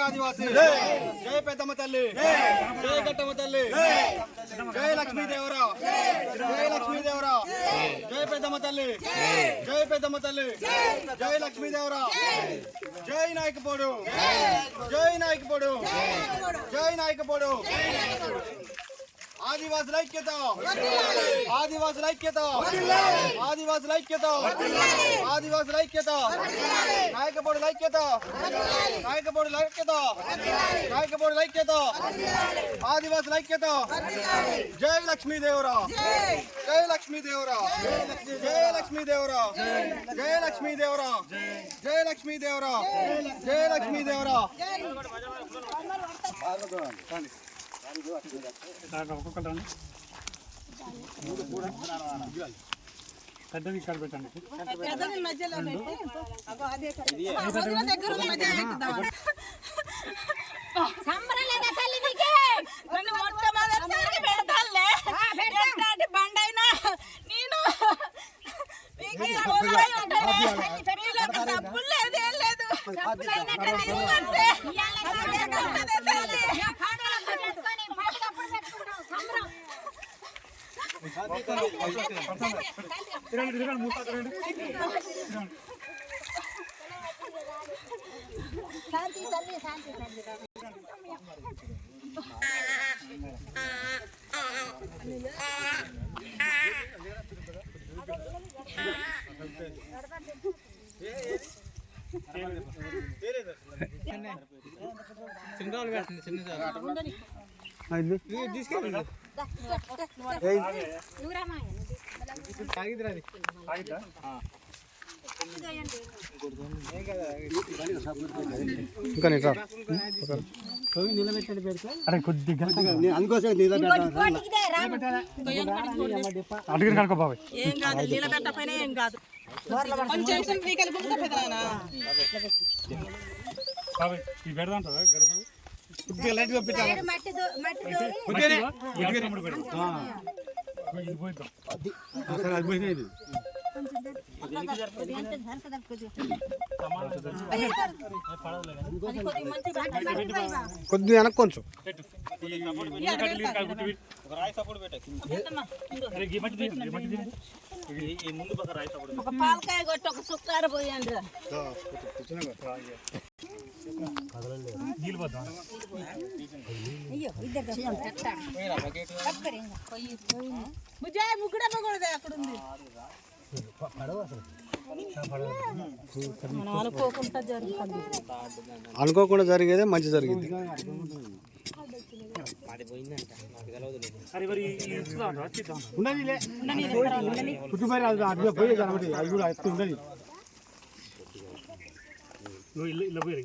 ఆదివాసి జై పెద్దమ్మ తల్లి జై గట్టమ్మ తల్లి జై లక్ష్మీదేవరా జై లక్ష్మీదేవరా జై పెద్దమ్మ తల్లి జై పెద్దమ్మ తల్లి జై లక్ష్మీదేవరా జై నాయకపోడు జై నాయకపోడు జై నాయకపోడు ఆదివాసుల ఐక్యత ఆదివాసుల ఐక్యత ఆదివాసుల ఐక్యత ఆదివాసుల ఐక్యత నాయకపోడు ఐక్యత నాయకపోడు ఐక్యత నాయకపోడు ఐక్యత ఆదివాసుల ఐక్యత జై లక్ష్మీదేవరా జై లక్ష్మీదేవరా జై లక్ష్మీదేవరా జై లక్ష్మీదేవరా జై లక్ష్మీదేవరా జై లక్ష్మీదేవరా పెద్దది ఇక్కడ పెట్టండి బండైనా నేను సబ్బులు లేదు ఏం లేదు తీసుకుంటే శాంతి తల్లి శాంతి తల్లి అరే కొద్దిగా అడిగిన కనుక బాబాయ్ ఏం కాదు నీళ్ళ పైన ఏం కాదు బాబాయ్ ఈ పెడదాంటారా గడప కొద్దిగా లైట్గా పెట్టాలి ఇది పోయిద్దాం అది పోయినది కొద్దిగా వెనక్కి కొంచెం ఒక పాలకాయ కొట్టి ఒక సుక్కార పోయండి అక్కడ అనుకోకుండా జరిగేదే మంచి జరిగింది ఇలా పోయి